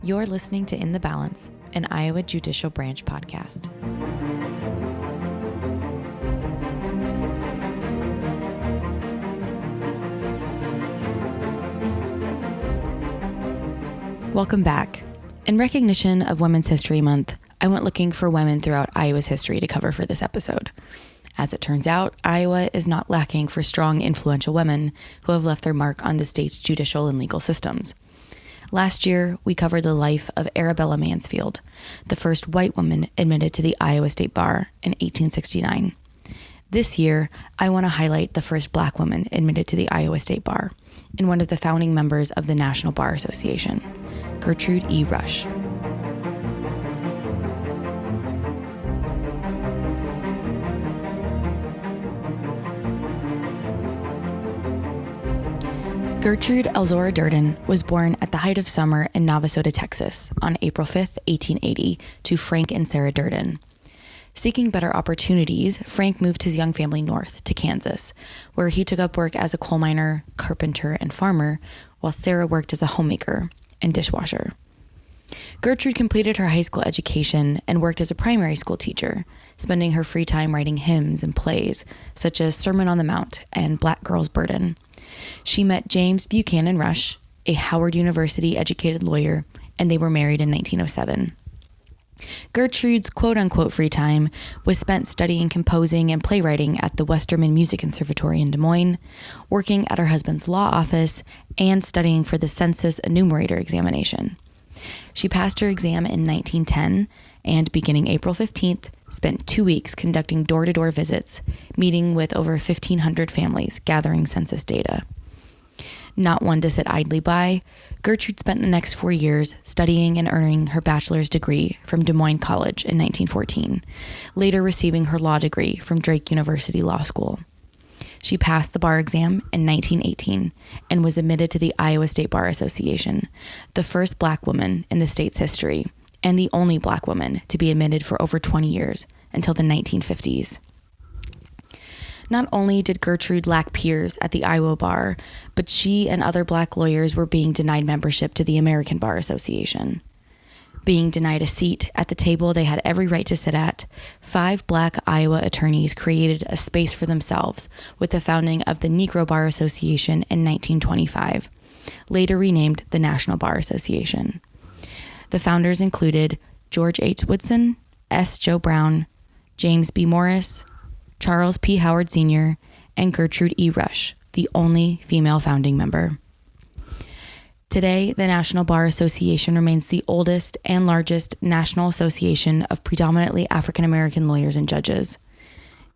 You're listening to In the Balance, an Iowa Judicial Branch podcast. Welcome back. In recognition of Women's History Month, I went looking for women throughout Iowa's history to cover for this episode. As it turns out, Iowa is not lacking for strong, influential women who have left their mark on the state's judicial and legal systems. Last year, we covered the life of Arabella Mansfield, the first white woman admitted to the Iowa State Bar in 1869. This year, I want to highlight the first Black woman admitted to the Iowa State Bar, and one of the founding members of the National Bar Association, Gertrude E. Rush. Gertrude Elzora Durden was born at the height of summer in Navasota, Texas, on April 5, 1880, to Frank and Sarah Durden. Seeking better opportunities, Frank moved his young family north to Kansas, where he took up work as a coal miner, carpenter, and farmer, while Sarah worked as a homemaker and dishwasher. Gertrude completed her high school education and worked as a primary school teacher, spending her free time writing hymns and plays, such as Sermon on the Mount and Black Girl's Burden. She met James Buchanan Rush, a Howard University educated lawyer, and they were married in 1907. Gertrude's quote-unquote free time was spent studying composing and playwriting at the Westerman Music Conservatory in Des Moines, working at her husband's law office, and studying for the census enumerator examination. She passed her exam in 1910 and, beginning April 15th, spent 2 weeks conducting door-to-door visits, meeting with over 1,500 families, gathering census data. Not one to sit idly by, Gertrude spent the next 4 years studying and earning her bachelor's degree from Des Moines College in 1914, later receiving her law degree from Drake University Law School. She passed the bar exam in 1918 and was admitted to the Iowa State Bar Association, the first Black woman in the state's history, and the only Black woman to be admitted for over 20 years, until the 1950s. Not only did Gertrude lack peers at the Iowa Bar, but she and other Black lawyers were being denied membership to the American Bar Association. Being denied a seat at the table they had every right to sit at, 5 Black Iowa attorneys created a space for themselves with the founding of the Negro Bar Association in 1925, later renamed the National Bar Association. The founders included George H. Woodson, S. Joe Brown, James B. Morris, Charles P. Howard Sr., and Gertrude E. Rush, the only female founding member. Today, the National Bar Association remains the oldest and largest national association of predominantly African American lawyers and judges.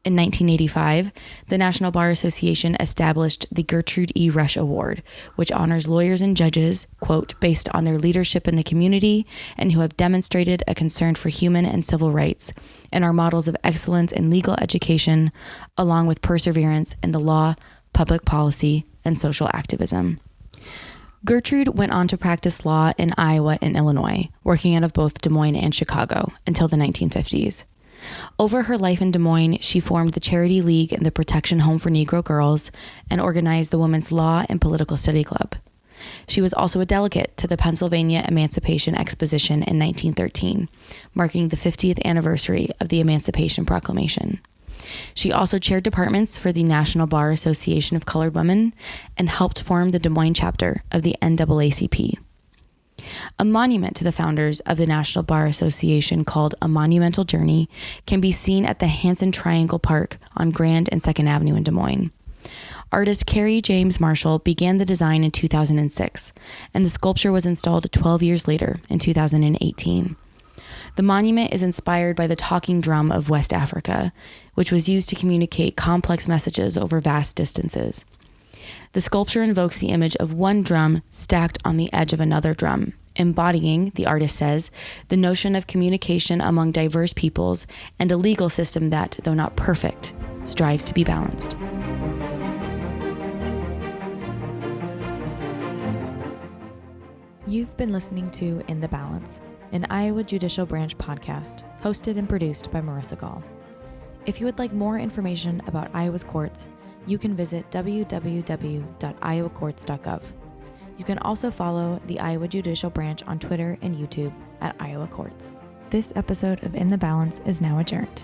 In 1985, the National Bar Association established the Gertrude E. Rush Award, which honors lawyers and judges, quote, based on their leadership in the community and who have demonstrated a concern for human and civil rights and are models of excellence in legal education, along with perseverance in the law, public policy, and social activism. Gertrude went on to practice law in Iowa and Illinois, working out of both Des Moines and Chicago until the 1950s. Over her life in Des Moines, she formed the Charity League and the Protection Home for Negro Girls and organized the Women's Law and Political Study Club. She was also a delegate to the Pennsylvania Emancipation Exposition in 1913, marking the 50th anniversary of the Emancipation Proclamation. She also chaired departments for the National Bar Association of Colored Women and helped form the Des Moines chapter of the NAACP. A monument to the founders of the National Bar Association called A Monumental Journey can be seen at the Hanson Triangle Park on Grand and 2nd Avenue in Des Moines. Artist Carrie James Marshall began the design in 2006, and the sculpture was installed 12 years later in 2018. The monument is inspired by the talking drum of West Africa, which was used to communicate complex messages over vast distances. The sculpture invokes the image of one drum stacked on the edge of another drum, embodying, the artist says, the notion of communication among diverse peoples and a legal system that, though not perfect, strives to be balanced. You've been listening to In the Balance, an Iowa Judicial Branch podcast, hosted and produced by Marissa Gaal. If you would like more information about Iowa's courts, you can visit www.iowacourts.gov. You can also follow the Iowa Judicial Branch on Twitter and YouTube at Iowa Courts. This episode of In the Balance is now adjourned.